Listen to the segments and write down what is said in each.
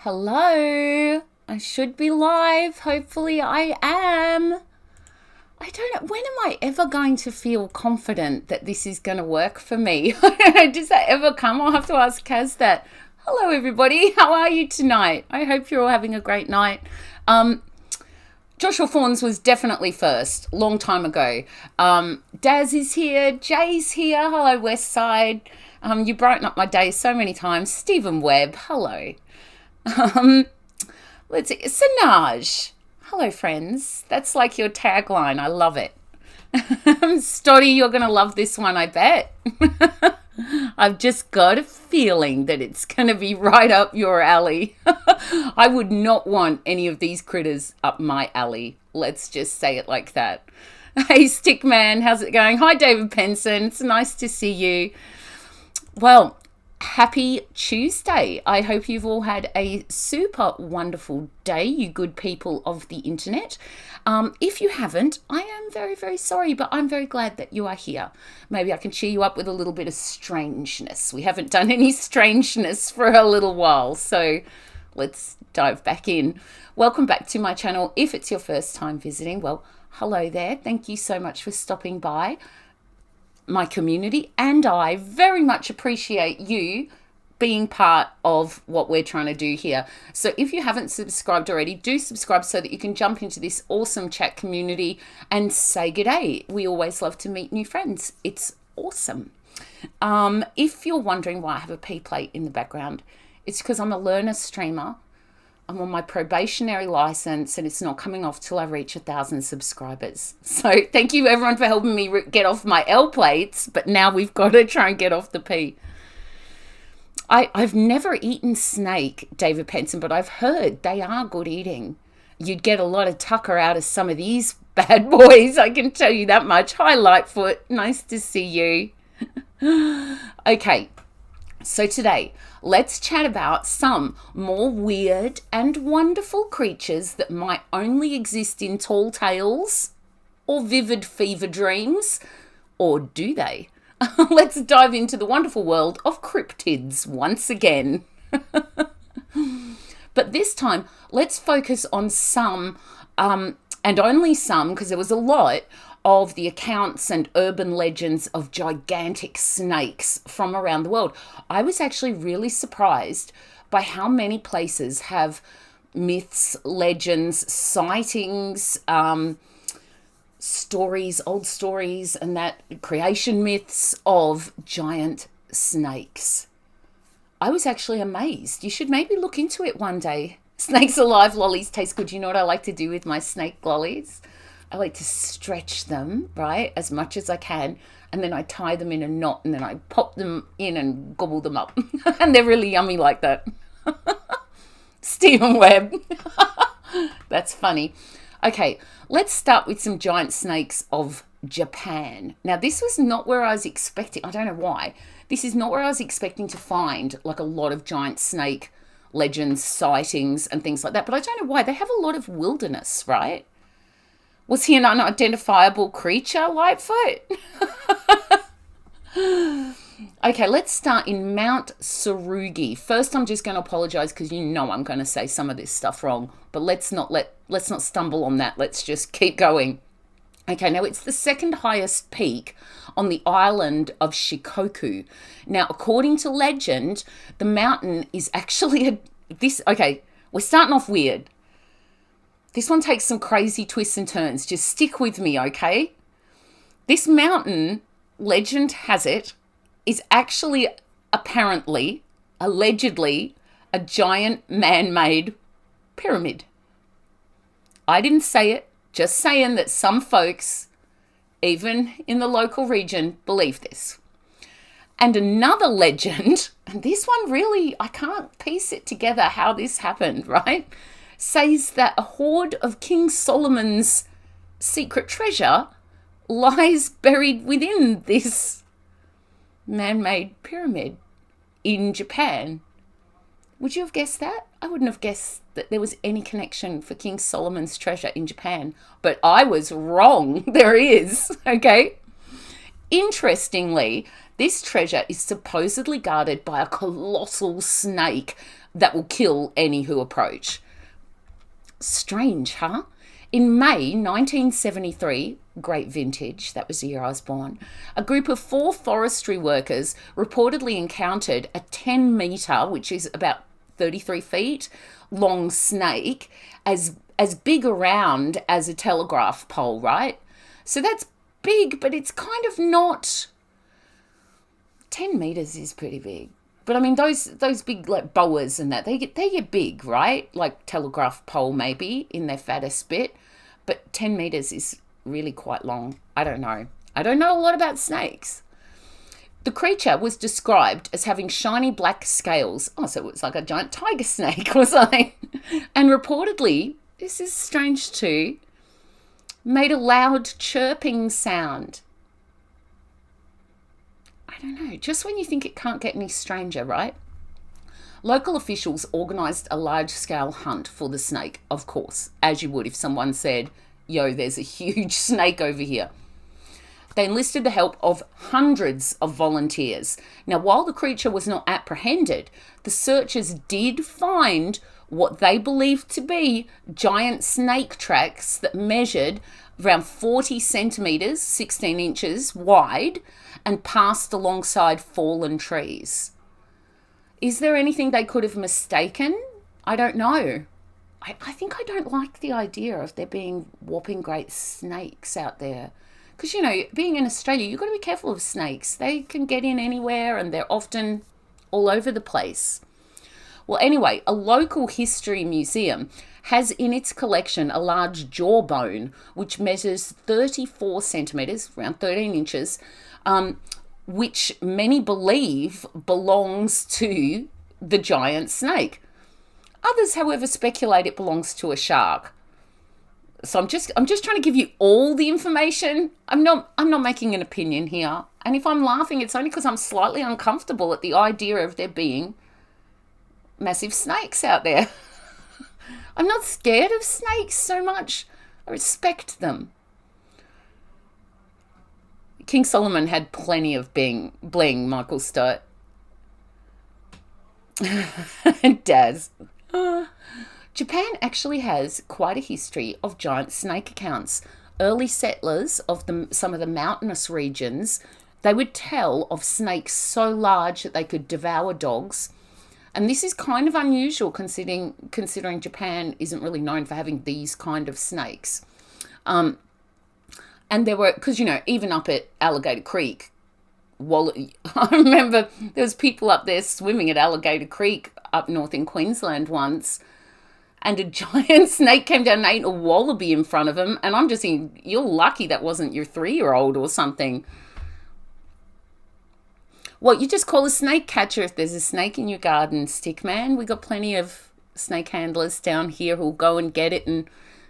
Hello. I should be live. Hopefully I am. I don't know. When am I ever going to feel confident that this is going to work for me? Does that ever come? I'll have to ask Kaz that. Hello, everybody. How are you tonight? I hope you're all having a great night. Joshua Fawns was definitely first, long time ago. Daz is here. Jay's here. Hello, West Side. You brighten up my day so many times. Stephen Webb. Hello. Let's see. Sanaj. Hello, friends. That's like your tagline. I love it. Stoddy, you're going to love this one, I bet. I've just got a feeling that it's going to be right up your alley. I would not want any of these critters up my alley. Let's just say it like that. Hey, Stickman, how's it going? Hi, David Penson. It's nice to see you. Well, happy Tuesday. I hope you've all had a super wonderful day, you good people of the internet. If you haven't, I am very, very sorry, but I'm very glad that you are here. Maybe I can cheer you up with a little bit of strangeness. We haven't done any strangeness for a little while, so let's dive back in. Welcome back to my channel. If it's your first time visiting, well, hello there. Thank you so much for stopping by. My community and I very much appreciate you being part of what we're trying to do here. So if you haven't subscribed already, do subscribe so that you can jump into this awesome chat community and say g'day. We always love to meet new friends. It's awesome. If you're wondering why I have a P plate in the background, it's because I'm a learner streamer. I'm on my probationary license and it's not coming off till I reach 1,000 subscribers. So thank you everyone for helping me get off my L plates, but now we've got to try and get off the P. I've never eaten snake, David Penson, but I've heard they are good eating. You'd get a lot of tucker out of some of these bad boys, I can tell you that much. Hi, Lightfoot. Nice to see you. Okay. So today, let's chat about some more weird and wonderful creatures that might only exist in tall tales or vivid fever dreams, or do they? Let's dive into the wonderful world of cryptids once again. But this time, let's focus on some, and only some, because there was a lot, of the accounts and urban legends of gigantic snakes from around the world. I was actually really surprised by how many places have myths, legends, sightings, stories, old stories, and that creation myths of giant snakes. I was actually amazed. You should maybe look into it one day. Snakes alive, lollies taste good. You know what I like to do with my snake lollies? I like to stretch them, right, as much as I can, and then I tie them in a knot, and then I pop them in and gobble them up. And they're really yummy like that. Stephen Webb. That's funny. Okay, let's start with some giant snakes of Japan. Now, this was not where I was expecting. I don't know why. This is not where I was expecting to find, like, a lot of giant snake legends, sightings, and things like that. But I don't know why. They have a lot of wilderness, right? Was he an unidentifiable creature, Lightfoot? Okay, let's start in Mount Sarugi. First, I'm just going to apologize because you know I'm going to say some of this stuff wrong, but let's not stumble on that. Let's just keep going. Okay, now it's the second highest peak on the island of Shikoku. Now, according to legend, the mountain is actually okay, we're starting off weird. This one takes some crazy twists and turns. Just stick with me, okay? This mountain, legend has it, is actually apparently, allegedly, a giant man-made pyramid. I didn't say it, just saying that some folks, even in the local region, believe this. And another legend, and this one really, I can't piece it together how this happened, right? Says that a hoard of King Solomon's secret treasure lies buried within this man-made pyramid in Japan. Would you have guessed that? I wouldn't have guessed that there was any connection for King Solomon's treasure in Japan, but I was wrong. There is, okay? Interestingly, This treasure is supposedly guarded by a colossal snake that will kill any who approach. Strange, huh? In May 1973, great vintage, that was the year I was born, a group of 4 forestry workers reportedly encountered a 10-metre, which is about 33 feet, long snake, as big around as a telegraph pole, right? So that's big, but it's kind of not... 10 metres is pretty big. But I mean, those big like boas and that, they get big, right? Like telegraph pole maybe in their fattest bit. But 10 metres is really quite long. I don't know. I don't know a lot about snakes. The creature was described as having shiny black scales. Oh, so it was like a giant tiger snake or something. And reportedly, this is strange too, made a loud chirping sound. I don't know, just when you think it can't get any stranger, right? Local officials organised a large-scale hunt for the snake, of course, as you would if someone said, yo, there's a huge snake over here. They enlisted the help of hundreds of volunteers. Now, while the creature was not apprehended, the searchers did find what they believed to be giant snake tracks that measured around 40 centimetres, 16 inches wide, and passed alongside fallen trees. Is there anything they could have mistaken? I don't know. I think I don't like the idea of there being whopping great snakes out there. Because, you know, being in Australia, you've got to be careful of snakes. They can get in anywhere and they're often all over the place. Well, anyway, a local history museum has in its collection a large jawbone, which measures 34 centimetres, around 13 inches, which many believe belongs to the giant snake. Others, however, speculate it belongs to a shark. So I'm just trying to give you all the information. I'm not making an opinion here. And if I'm laughing, it's only because I'm slightly uncomfortable at the idea of there being massive snakes out there. I'm not scared of snakes so much. I respect them. King Solomon had plenty of bling, Michael Stott. Daz. Japan actually has quite a history of giant snake accounts. Early settlers of some of the mountainous regions, they would tell of snakes so large that they could devour dogs. And this is kind of unusual considering Japan isn't really known for having these kind of snakes. And there were, because, you know, even up at Alligator Creek, I remember there was people up there swimming at Alligator Creek up north in Queensland once, and a giant snake came down and ate a wallaby in front of him. And I'm just thinking, you're lucky that wasn't your 3-year-old or something. Well, you just call a snake catcher if there's a snake in your garden, stick man. We got plenty of snake handlers down here who'll go and get it, and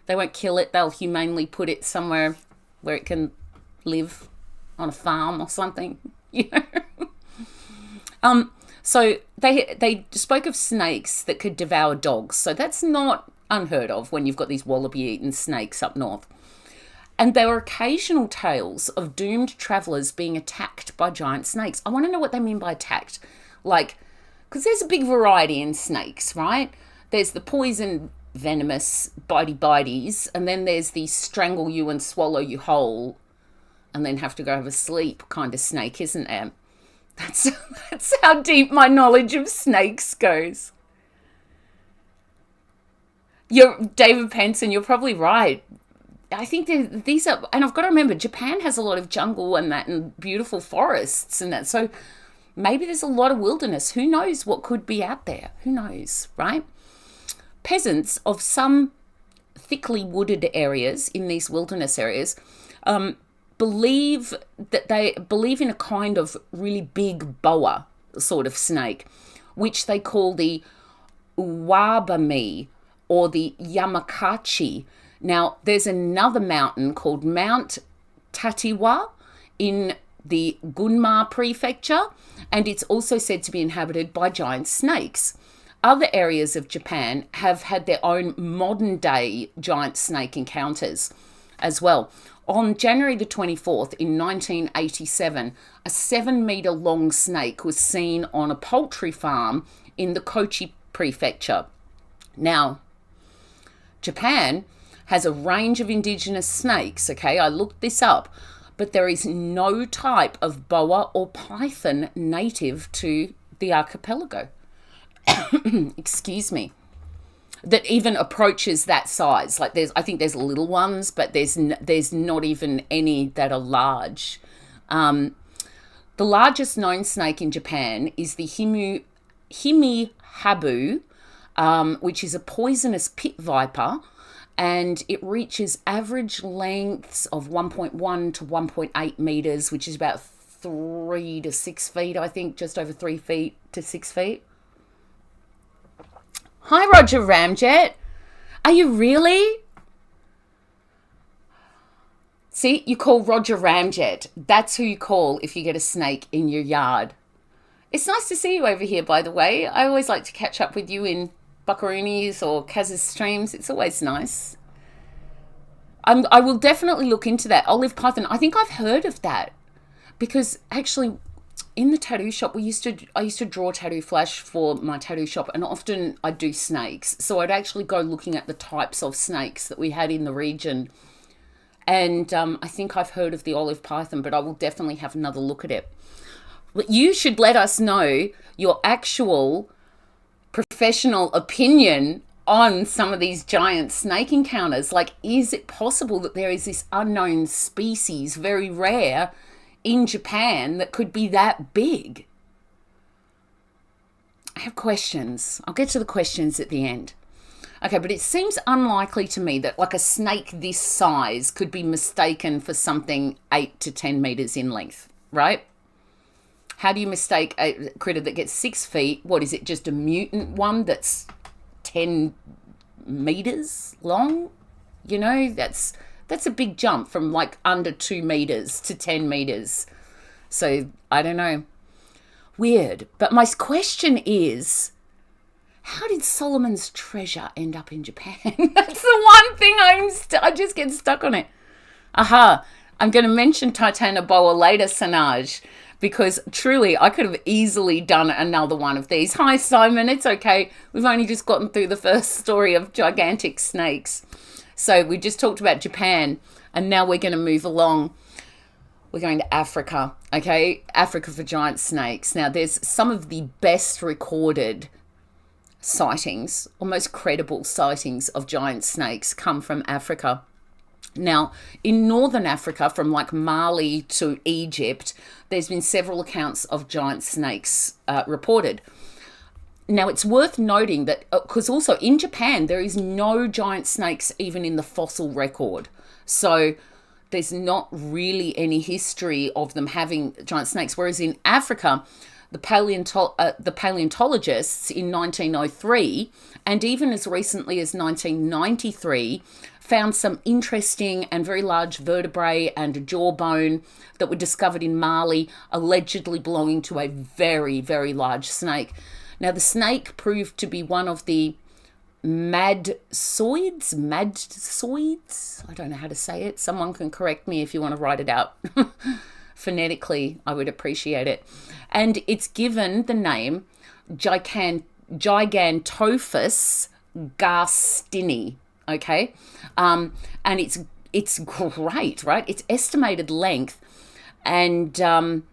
they won't kill it. They'll humanely put it somewhere where it can live on a farm or something, you know. So they spoke of snakes that could devour dogs. So that's not unheard of when you've got these wallaby-eaten snakes up north. And there were occasional tales of doomed travellers being attacked by giant snakes. I want to know what they mean by attacked. Like, because there's a big variety in snakes, right? There's the poison venomous bitey-bites, and then there's the strangle you and swallow you whole and then have to go have a sleep kind of snake, isn't there? That's how deep my knowledge of snakes goes. David Penson, you're probably right. I think these are, and I've got to remember, Japan has a lot of jungle and that, and beautiful forests and that. So maybe there's a lot of wilderness. Who knows what could be out there? Who knows, right? Peasants of some thickly wooded areas in these wilderness areas believe in a kind of really big boa sort of snake, which they call the uwabami or the yamakachi. Now, there's another mountain called Mount Tatiwa in the Gunma prefecture, and it's also said to be inhabited by giant snakes. Other areas of Japan have had their own modern-day giant snake encounters. as well. On January the 24th in 1987, a 7-meter long snake was seen on a poultry farm in the Kochi prefecture. Now, Japan has a range of indigenous snakes, okay? I looked this up, but there is no type of boa or python native to the archipelago. Excuse me. That even approaches that size. Like I think there's little ones, but there's not even any that are large. The largest known snake in Japan is the himihabu, which is a poisonous pit viper, and it reaches average lengths of 1.1 to 1.8 meters, which is about 3 to 6 feet, I think, just over 3 feet to 6 feet. Hi, Roger Ramjet. Are you really? See, you call Roger Ramjet. That's who you call if you get a snake in your yard. It's nice to see you over here, by the way. I always like to catch up with you in Buckaroonies or Kaz's streams. It's always nice. I will definitely look into that. Olive python. I think I've heard of that because actually in the tattoo shop, I used to draw tattoo flash for my tattoo shop, and often I'd do snakes. So I'd actually go looking at the types of snakes that we had in the region. And I think I've heard of the olive python, but I will definitely have another look at it. But you should let us know your actual professional opinion on some of these giant snake encounters. Like, is it possible that there is this unknown species, very rare, in Japan that could be that big? I have questions. I'll get to the questions at the end. Okay, but it seems unlikely to me that like a snake this size could be mistaken for something 8 to 10 meters in length, right? How do you mistake a critter that gets 6 feet? What is it, just a mutant one that's 10 meters long? You know, that's a big jump from like under 2 meters to 10 meters. So I don't know. Weird. But my question is, how did Solomon's treasure end up in Japan? That's the one thing I just get stuck on it. Aha. I'm going to mention Titanoboa later, Sanaj, because truly I could have easily done another one of these. Hi, Simon. It's okay. We've only just gotten through the first story of gigantic snakes. So we just talked about Japan, and now we're going to move along. We're going to Africa, okay? Africa for giant snakes. Now, there's some of the best recorded sightings, or most credible sightings of giant snakes come from Africa. Now, in northern Africa, from like Mali to Egypt, there's been several accounts of giant snakes reported. Now, it's worth noting that, because also in Japan, there is no giant snakes even in the fossil record. So there's not really any history of them having giant snakes. Whereas in Africa, the paleontologists in 1903, and even as recently as 1993, found some interesting and very large vertebrae and a jawbone that were discovered in Mali, allegedly belonging to a very, very large snake. Now, the snake proved to be one of the madsoids? I don't know how to say it. Someone can correct me if you want to write it out. Phonetically, I would appreciate it. And it's given the name Gigantophus garstini, okay? And it's great, right? Its estimated length and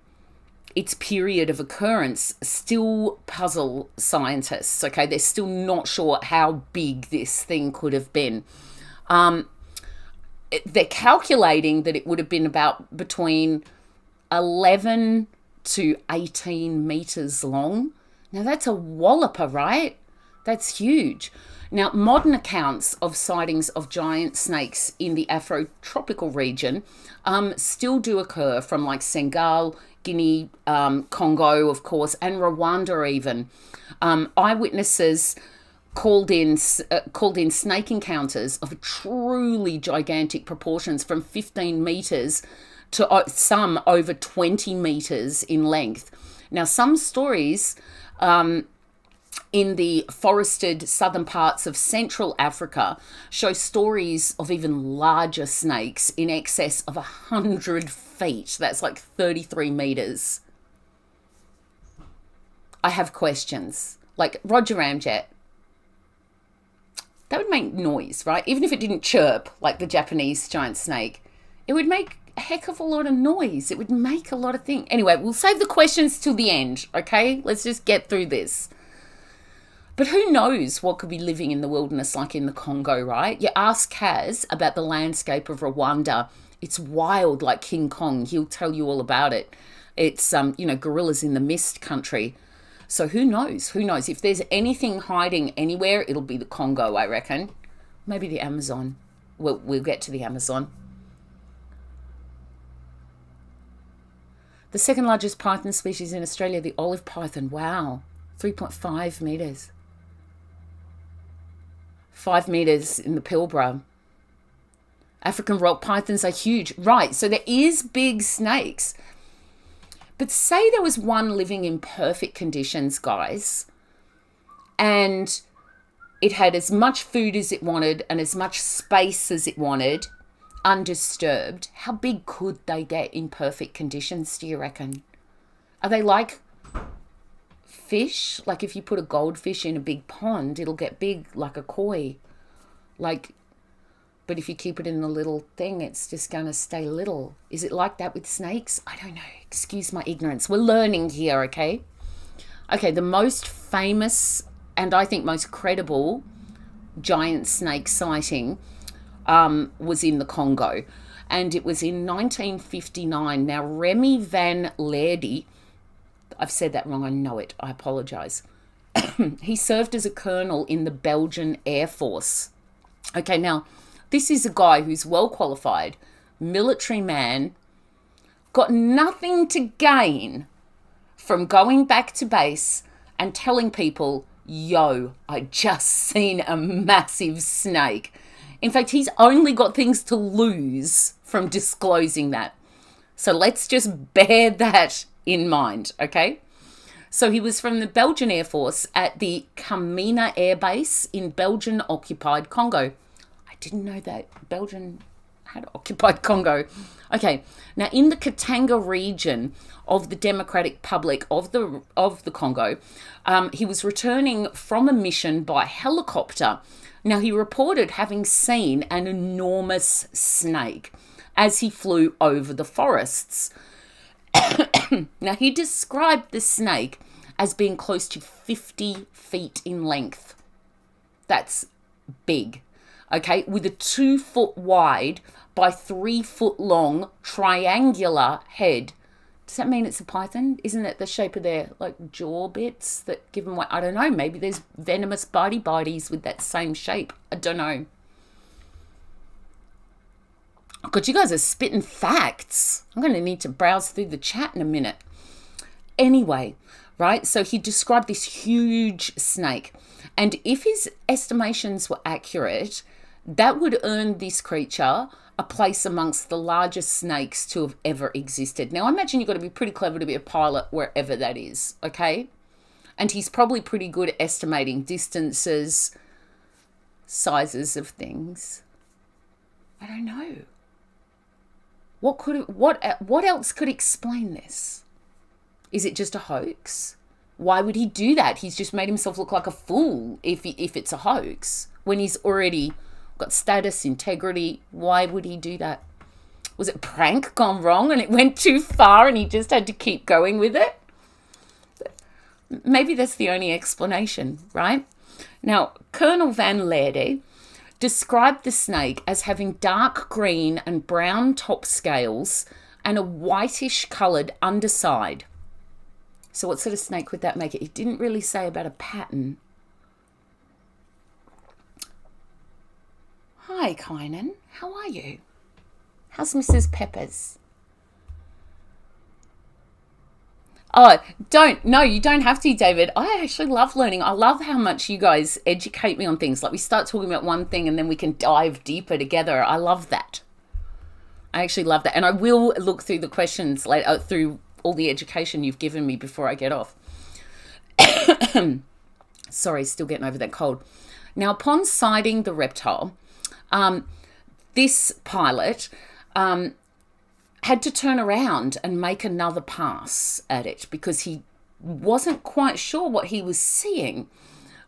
its period of occurrence still puzzle scientists, okay? They're still not sure how big this thing could have been. They're calculating that it would have been about between 11 to 18 meters long. Now, that's a walloper, right? That's huge. Now, modern accounts of sightings of giant snakes in the Afrotropical region still do occur from like Senegal, Guinea, Congo, of course, and Rwanda even. Eyewitnesses called in snake encounters of truly gigantic proportions from 15 meters to some over 20 meters in length. Now, some stories in the forested southern parts of Central Africa show stories of even larger snakes in excess of 100 feet. That's like 33 meters. I have questions. Like Roger Ramjet, that would make noise, right? Even if it didn't chirp like the Japanese giant snake, it would make a heck of a lot of noise. It would make a lot of things. Anyway, we'll save the questions till the end, okay? Let's just get through this. But who knows what could be living in the wilderness like in the Congo, right? You ask Kaz about the landscape of Rwanda. It's wild like King Kong. He'll tell you all about it. It's, gorillas in the mist country. So who knows? Who knows? If there's anything hiding anywhere, it'll be the Congo, I reckon. Maybe the Amazon. We'll get to the Amazon. The second largest python species in Australia, the olive python. Wow. 3.5 meters. 5 meters in the Pilbara. African rock pythons are huge. Right, so there is big snakes. But say there was one living in perfect conditions, guys, and it had as much food as it wanted and as much space as it wanted, undisturbed. How big could they get in perfect conditions, do you reckon? Are they like fish? Like if you put a goldfish in a big pond, it'll get big like a koi. But if you keep it in a little thing, it's just going to stay little. Is it like that with snakes? I don't know. Excuse my ignorance. We're learning here, okay? Okay, the most famous and I think most credible giant snake sighting was in the Congo. And it was in 1959. Now, Remy van Leerde, I've said that wrong, I know it, I apologise. He served as a colonel in the Belgian Air Force. Okay, now, this is a guy who's well qualified, military man, got nothing to gain from going back to base and telling people, yo, I just seen a massive snake. In fact, he's only got things to lose from disclosing that. So let's just bear that in mind, okay? So he was from the Belgian Air Force at the Kamina Air Base in Belgian-occupied Congo. I didn't know that Belgium had occupied Congo. Okay, now in the Katanga region of the Democratic Republic of the Congo, he was returning from a mission by helicopter. Now he reported having seen an enormous snake as he flew over the forests. Now he described the snake as being close to 50 feet in length. That's big. Okay, with a 2 foot wide by 3 foot long triangular head. Does that mean it's a python? Isn't it the shape of their like jaw bits that give them, I don't know, maybe there's venomous bitey-bites with that same shape. I don't know. God, you guys are spitting facts. I'm going to need to browse through the chat in a minute. Anyway, right, so he described this huge snake. And if his estimations were accurate, that would earn this creature a place amongst the largest snakes to have ever existed. Now, I imagine you've got to be pretty clever to be a pilot wherever that is, okay? And he's probably pretty good at estimating distances, sizes of things. I don't know. What else could explain this? Is it just a hoax? Why would he do that? He's just made himself look like a fool if it's a hoax when he's already got status, integrity. Why would he do that? Was it a prank gone wrong and it went too far and he just had to keep going with it? Maybe that's the only explanation, right? Now, Colonel van Leerde described the snake as having dark green and brown top scales and a whitish coloured underside. So what sort of snake would that make it? He didn't really say about a pattern. Hi, Kynan. How are you? How's Mrs. Peppers? Oh, you don't have to, David. I actually love learning. I love how much you guys educate me on things. Like we start talking about one thing and then we can dive deeper together. I love that. I actually love that. And I will look through the questions later, through all the education you've given me before I get off. Sorry, still getting over that cold. Now, upon sighting the reptile, this pilot had to turn around and make another pass at it because he wasn't quite sure what he was seeing.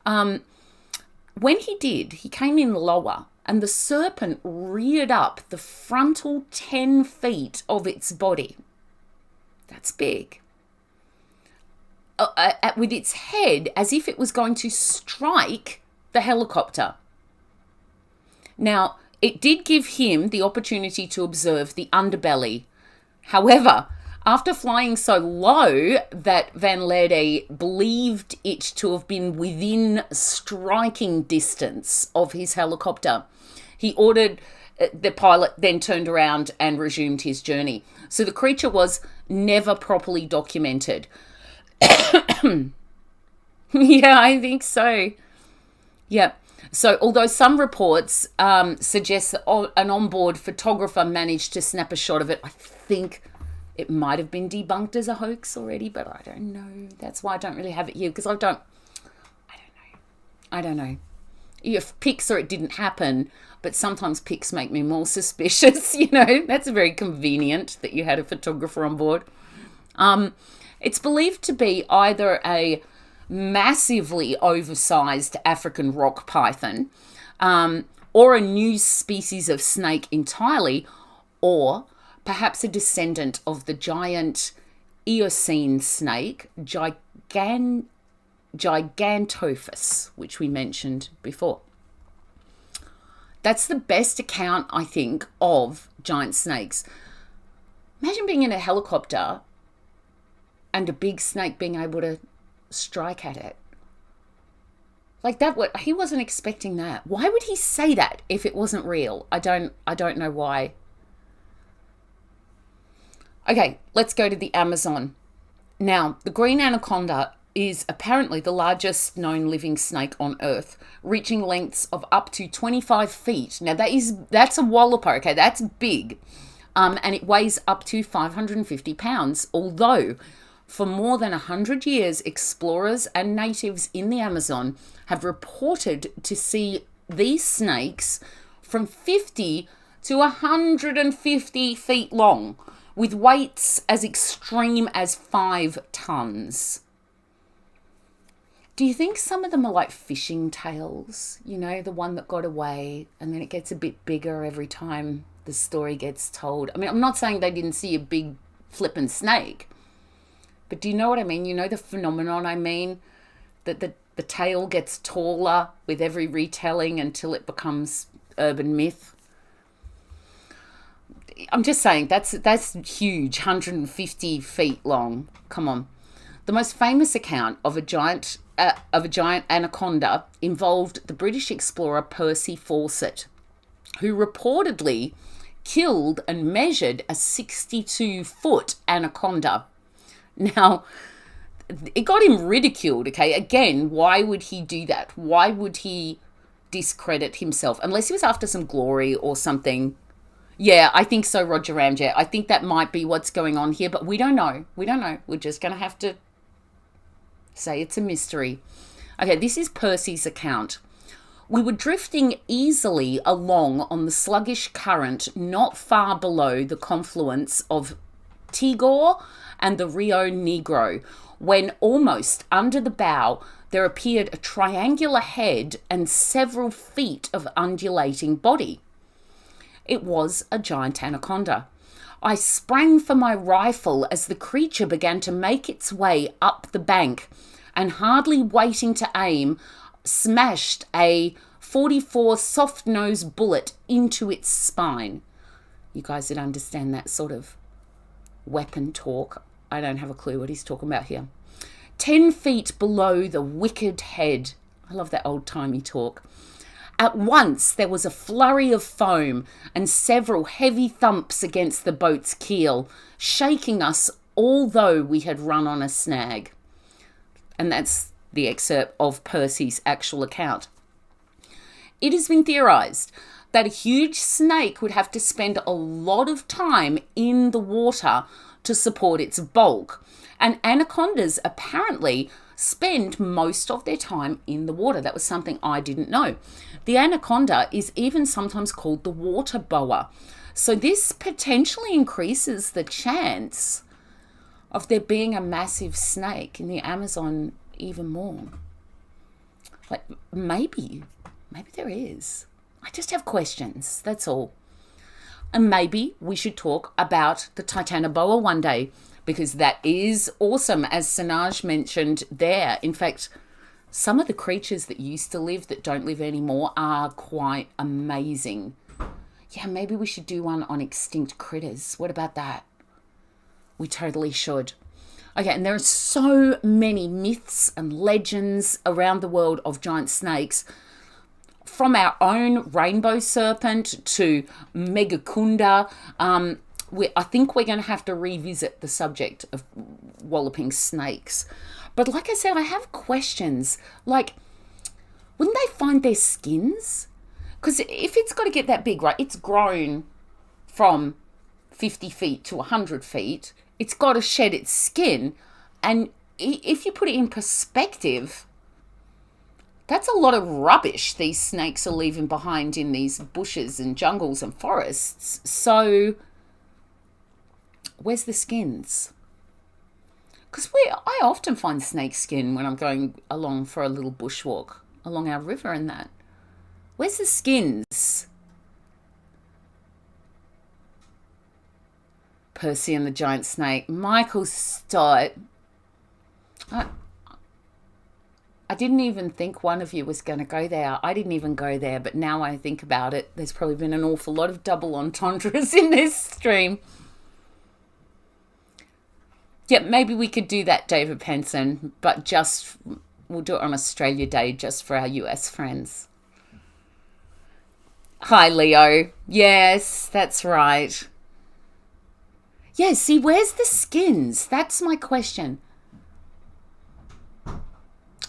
When he did, he came in lower, and the serpent reared up the frontal 10 feet of its body. That's big. With its head as if it was going to strike the helicopter. Now, it did give him the opportunity to observe the underbelly. However, after flying so low that Van Leerde believed it to have been within striking distance of his helicopter, he ordered the pilot then turned around and resumed his journey. So the creature was never properly documented. Yeah, I think so. Yeah. So although some reports suggest that an onboard photographer managed to snap a shot of it, I think it might have been debunked as a hoax already, but I don't know. That's why I don't really have it here, because I don't know. If pics or it didn't happen, but sometimes pics make me more suspicious, That's very convenient that you had a photographer on board. It's believed to be either a massively oversized African rock python, or a new species of snake entirely, or perhaps a descendant of the giant Eocene snake, Gigantophus, which we mentioned before. That's the best account, I think, of giant snakes. Imagine being in a helicopter and a big snake being able to strike at it. Like that, he wasn't expecting that. Why would he say that if it wasn't real? I don't know why. Okay, let's go to the Amazon. Now, the green anaconda is apparently the largest known living snake on Earth, reaching lengths of up to 25 feet. Now, that's a walloper, okay? That's big. And it weighs up to 550 pounds, although for more than 100 years, explorers and natives in the Amazon have reported to see these snakes from 50 to 150 feet long, with weights as extreme as 5 tons. Do you think some of them are like fishing tails? The one that got away, and then it gets a bit bigger every time the story gets told. I mean, I'm not saying they didn't see a big flippin' snake, but do you know what I mean? The phenomenon I mean? That the tail gets taller with every retelling until it becomes urban myth. I'm just saying, that's huge, 150 feet long. Come on. The most famous account of a giant anaconda involved the British explorer Percy Fawcett, who reportedly killed and measured a 62-foot anaconda. Now, it got him ridiculed, okay? Again, why would he do that? Why would he discredit himself? Unless he was after some glory or something. Yeah, I think so, Roger Ramjet. I think that might be what's going on here, but we don't know. We're just going to have to say it's a mystery. Okay, this is Percy's account. We were drifting easily along on the sluggish current not far below the confluence of Tigor and the Rio Negro, when almost under the bow there appeared a triangular head and several feet of undulating body. It was a giant anaconda. I sprang for my rifle as the creature began to make its way up the bank, and hardly waiting to aim, smashed a .44 soft-nose bullet into its spine. You guys that understand that sort of weapon talk, I don't have a clue what he's talking about here. 10 feet below the wicked head. I love that old-timey talk. At once there was a flurry of foam and several heavy thumps against the boat's keel, shaking us although we had run on a snag. And that's the excerpt of Percy's actual account. It has been theorized that a huge snake would have to spend a lot of time in the water to support its bulk, and anacondas apparently spend most of their time in the water. That was something I didn't know. The anaconda is even sometimes called the water boa. So this potentially increases the chance of there being a massive snake in the Amazon even more. Like, maybe there is. I just have questions, that's all. And maybe we should talk about the titanoboa one day, because that is awesome, as Sanaj mentioned there. In fact, some of the creatures that used to live that don't live anymore are quite amazing. Yeah, maybe we should do one on extinct critters. What about that? We totally should. Okay, and there are so many myths and legends around the world of giant snakes, from our own rainbow serpent to Megacunda. I think we're going to have to revisit the subject of walloping snakes. But like I said, I have questions. Like, wouldn't they find their skins? Because if it's got to get that big, right, it's grown from 50 feet to 100 feet. It's got to shed its skin. And if you put it in perspective, that's a lot of rubbish these snakes are leaving behind in these bushes and jungles and forests. So where's the skins? Because I often find snake skin when I'm going along for a little bushwalk along our river and that. Where's the skins? Percy and the giant snake. Michael Stott. I didn't even think one of you was going to go there. I didn't even go there, but now I think about it, there's probably been an awful lot of double entendres in this stream. Yeah, maybe we could do that, David Penson, but we'll do it on Australia Day just for our US friends. Hi, Leo. Yes, that's right. Yeah, see, where's the skins? That's my question.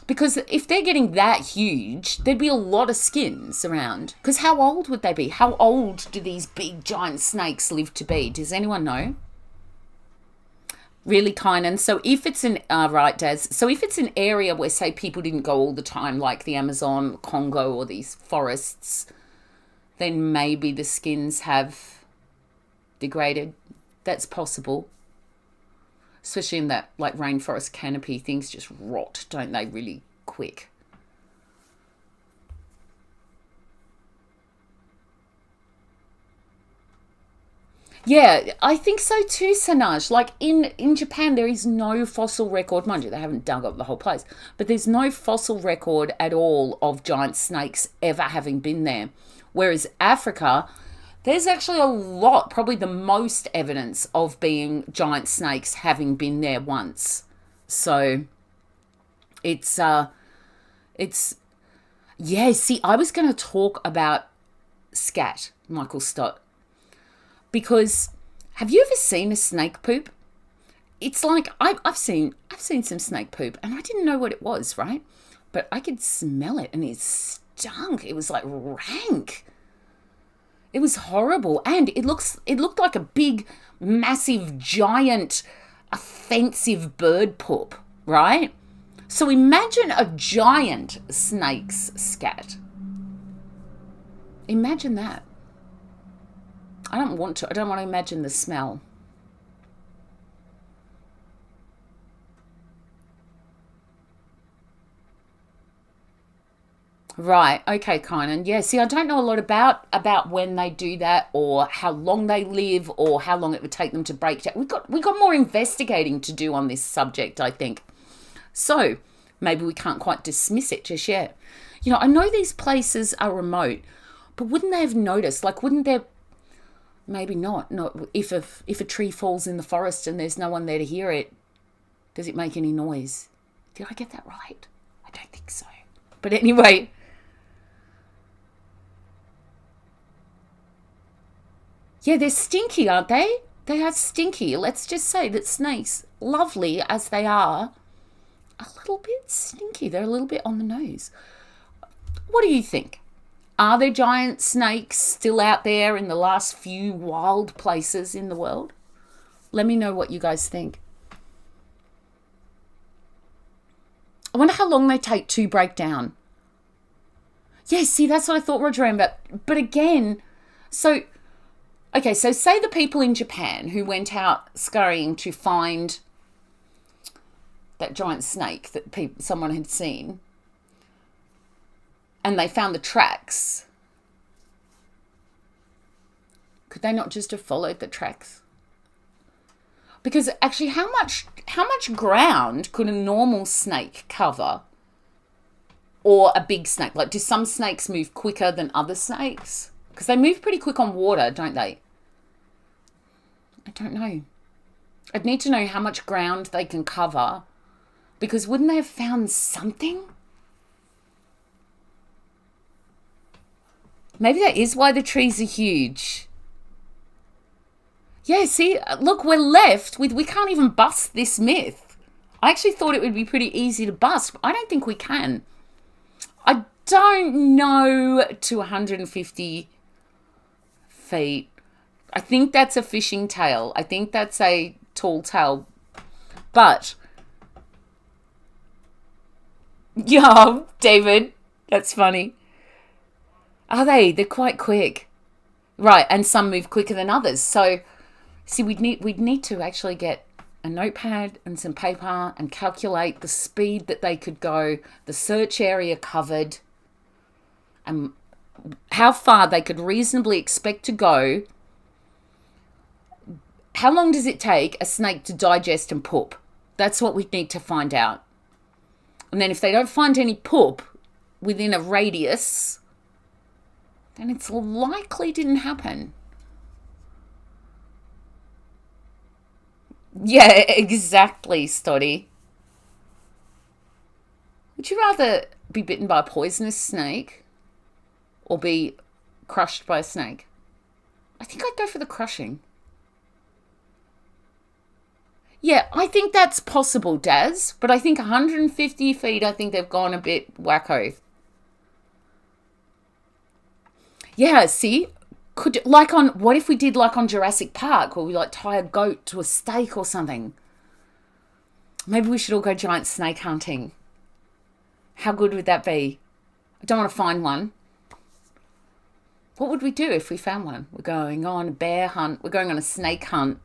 Because if they're getting that huge, there'd be a lot of skins around. Because how old would they be? How old do these big giant snakes live to be? Does anyone know? Really, Kynan. So if it's right, Daz. So if it's an area where, say, people didn't go all the time, like the Amazon, Congo, or these forests, then maybe the skins have degraded. That's possible. Especially in that, like, rainforest canopy, things just rot, don't they, really quick. Yeah, I think so too, Sanaj. Like, in Japan, there is no fossil record. Mind you, they haven't dug up the whole place. But there's no fossil record at all of giant snakes ever having been there. Whereas Africa, there's actually a lot, probably the most evidence of being giant snakes having been there once. So it's yeah, see, I was going to talk about scat, Michael Stott, because have you ever seen a snake poop? It's like, I've seen some snake poop and I didn't know what it was, right? But I could smell it and it stunk. It was like rank. It was horrible, and it looked like a big, massive, giant, offensive bird poop, right? So imagine a giant snake's scat. Imagine that. I don't want to imagine the smell. Right. Okay, Kynan. Yeah, see, I don't know a lot about when they do that, or how long they live, or how long it would take them to break down. We got more investigating to do on this subject, I think. So maybe we can't quite dismiss it just yet. You know, I know these places are remote, but wouldn't they have noticed? Like, wouldn't there? Maybe not. No, if a tree falls in the forest and there's no one there to hear it, does it make any noise? Did I get that right? I don't think so. But anyway. Yeah, they're stinky, aren't they? They are stinky. Let's just say that snakes, lovely as they are, a little bit stinky. They're a little bit on the nose. What do you think? Are there giant snakes still out there in the last few wild places in the world? Let me know what you guys think. I wonder how long they take to break down. Yeah, see, that's what I thought, Roger. But again, so say the people in Japan who went out scurrying to find that giant snake that someone had seen, and they found the tracks. Could they not just have followed the tracks? Because actually, how much ground could a normal snake cover? Or a big snake? Like, do some snakes move quicker than other snakes? Because they move pretty quick on water, don't they? I don't know. I'd need to know how much ground they can cover. Because wouldn't they have found something? Maybe that is why the trees are huge. Yeah, see, look, we're left with, we can't even bust this myth. I actually thought it would be pretty easy to bust, but I don't think we can. I don't know to 150 feet. I think that's a fishing tail. I think that's a tall tail. But, yeah, David, that's funny. Are they? They're quite quick. Right, and some move quicker than others. So, see, we'd need to actually get a notepad and some paper and calculate the speed that they could go, the search area covered, and how far they could reasonably expect to go. How long does it take a snake to digest and poop? That's what we need to find out. And then if they don't find any poop within a radius, then it's likely didn't happen. Yeah, exactly, Stoddy. Would you rather be bitten by a poisonous snake or be crushed by a snake? I think I'd go for the crushing. Yeah, I think that's possible, Daz, but I think 150 feet, I think they've gone a bit wacko. Yeah, see? What if we did like on Jurassic Park, where we like tie a goat to a stake or something? Maybe we should all go giant snake hunting. How good would that be? I don't want to find one. What would we do if we found one? We're going on a bear hunt. We're going on a snake hunt.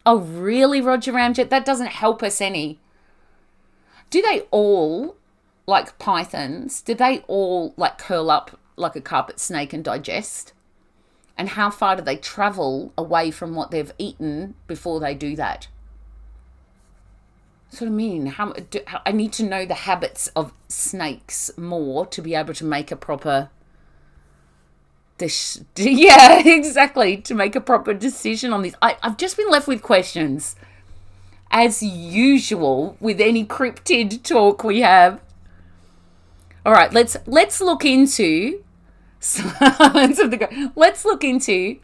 Oh, really, Roger Ramjet? That doesn't help us any. Do they all, like pythons, do they all like curl up like a carpet snake and digest? And how far do they travel away from what they've eaten before they do that? That's what I mean. I need to know the habits of snakes more to be able to make a proper... Yeah, exactly. To make a proper decision on this. I've just been left with questions. As usual with any cryptid talk we have. All right, let's look into... Let's look into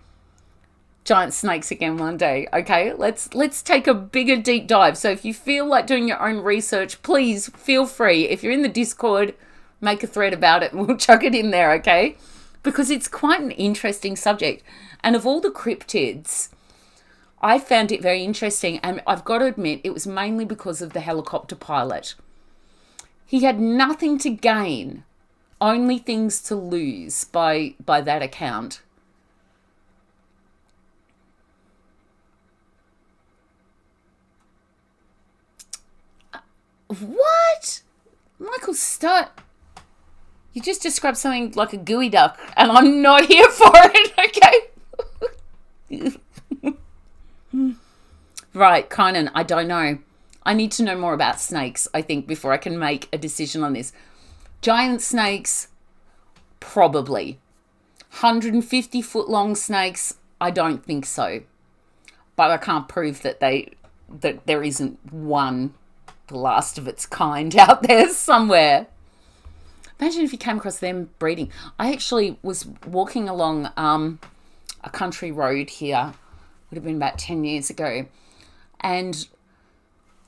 giant snakes again one day, okay? Let's take a bigger deep dive. So if you feel like doing your own research, please feel free. If you're in the Discord, make a thread about it and we'll chuck it in there, okay? Because it's quite an interesting subject. And of all the cryptids, I found it very interesting. And I've got to admit, it was mainly because of the helicopter pilot. He had nothing to gain, only things to lose by that account. What? Michael Stutt, you just described something like a gooey duck, and I'm not here for it, okay? Right, Kynan, I don't know. I need to know more about snakes, I think, before I can make a decision on this. Giant snakes, probably. 150-foot long snakes, I don't think so. But I can't prove that there isn't one, the last of its kind, out there somewhere. Imagine if you came across them breeding. I actually was walking along a country road here, would have been about 10 years ago, and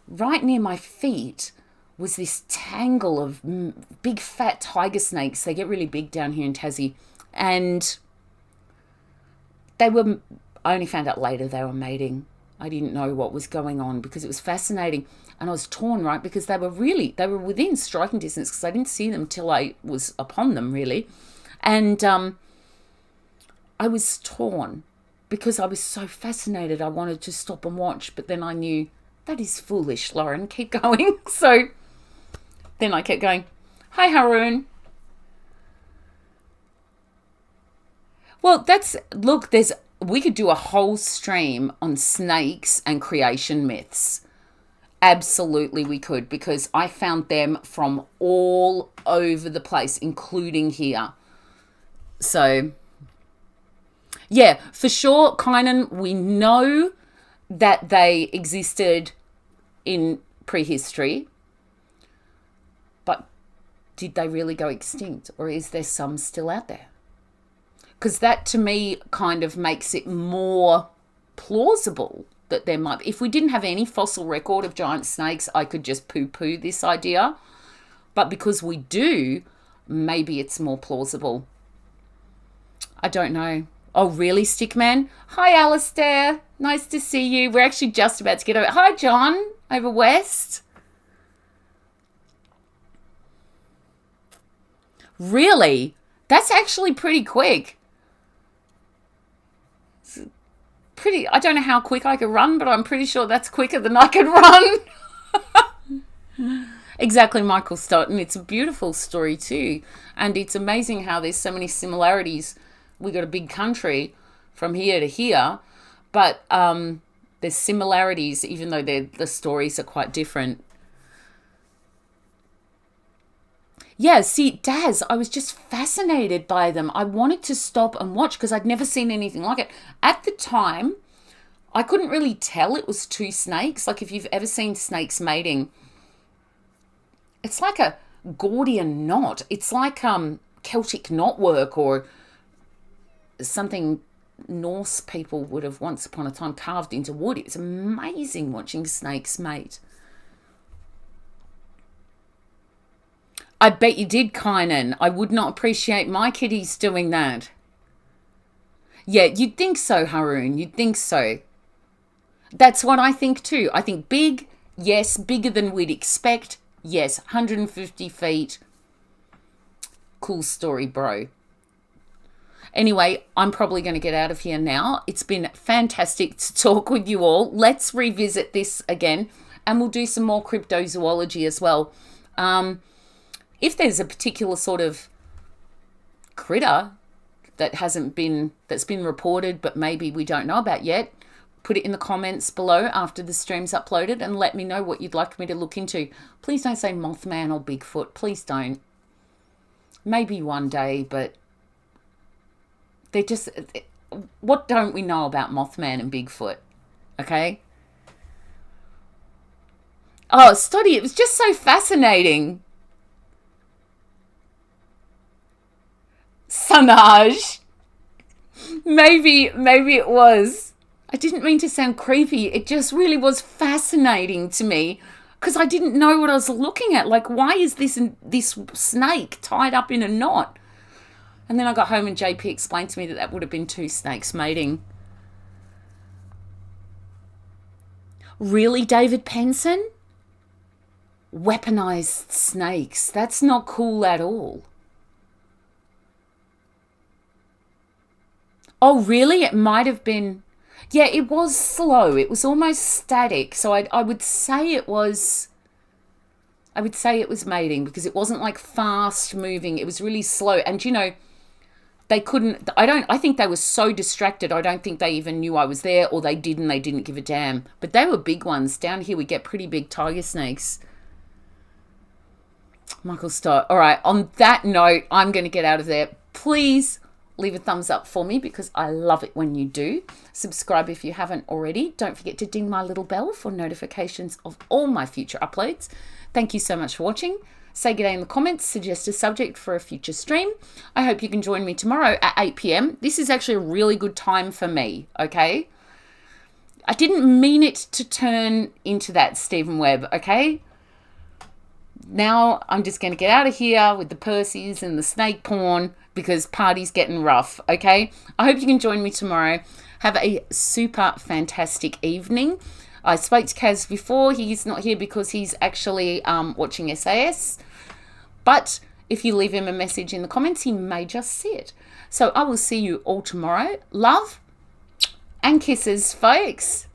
right near my feet was this tangle of big fat tiger snakes. They get really big down here in Tassie. And I only found out later they were mating. I didn't know what was going on because it was fascinating. And I was torn, right, because they were within striking distance, because I didn't see them till I was upon them, really. And I was torn because I was so fascinated. I wanted to stop and watch, but then I knew that is foolish, Lauren. Keep going. So then I kept going. Hi, Haroon. Well, we could do a whole stream on snakes and creation myths. Absolutely we could, because I found them from all over the place, including here. So, yeah, for sure, Kynan, we know that they existed in prehistory, but did they really go extinct, or is there some still out there? Because that, to me, kind of makes it more plausible that there might be. If we didn't have any fossil record of giant snakes, I could just poo-poo this idea. But because we do, maybe it's more plausible. I don't know. Oh, really, Stickman? Hi, Alistair. Nice to see you. We're actually just about to get over. Hi, John, over west. Really? That's actually pretty quick. I don't know how quick I could run, but I'm pretty sure that's quicker than I could run. Exactly, Michael Stoughton. It's a beautiful story too. And it's amazing how there's so many similarities. We got a big country from here to here, but there's similarities even though the stories are quite different. Yeah, see, Daz, I was just fascinated by them. I wanted to stop and watch because I'd never seen anything like it. At the time, I couldn't really tell it was two snakes. Like if you've ever seen snakes mating, it's like a Gordian knot. It's like Celtic knotwork or something Norse people would have once upon a time carved into wood. It's amazing watching snakes mate. I bet you did, Kynan. I would not appreciate my kitties doing that. Yeah, you'd think so, Haroon. You'd think so. That's what I think too. I think big, yes, bigger than we'd expect. Yes, 150 feet. Cool story, bro. Anyway, I'm probably going to get out of here now. It's been fantastic to talk with you all. Let's revisit this again, and we'll do some more cryptozoology as well. If there's a particular sort of critter that's been reported, but maybe we don't know about yet, put it in the comments below after the stream's uploaded and let me know what you'd like me to look into. Please don't say Mothman or Bigfoot. Please don't. Maybe one day, but they're just... What don't we know about Mothman and Bigfoot? Okay? Oh, Stoddy, it was just so fascinating. Sanaj. Maybe it was. I didn't mean to sound creepy. It just really was fascinating to me because I didn't know what I was looking at. Like, why is this snake tied up in a knot? And then I got home and JP explained to me that would have been two snakes mating. Really, David Penson? Weaponized snakes. That's not cool at all. Oh, really? It might have been... Yeah, it was slow. It was almost static. So I would say it was... I would say it was mating because it wasn't like fast moving. It was really slow. And, you know, they couldn't... I think they were so distracted. I don't think they even knew I was there, or they did and they didn't give a damn. But they were big ones. Down here we get pretty big tiger snakes. Michael Stott. All right, on that note, I'm going to get out of there. Please... leave a thumbs up for me because I love it when you do. Subscribe if you haven't already. Don't forget to ding my little bell for notifications of all my future uploads. Thank you so much for watching. Say good day in the comments. Suggest a subject for a future stream. I hope you can join me tomorrow at 8 p.m. This is actually a really good time for me, okay? I didn't mean it to turn into that, Stephen Webb, okay? Now I'm just going to get out of here with the Percys and the snake porn because party's getting rough, okay? I hope you can join me tomorrow. Have a super fantastic evening. I spoke to Kaz before. He's not here because he's actually watching SAS. But if you leave him a message in the comments, he may just see it. So I will see you all tomorrow. Love and kisses, folks.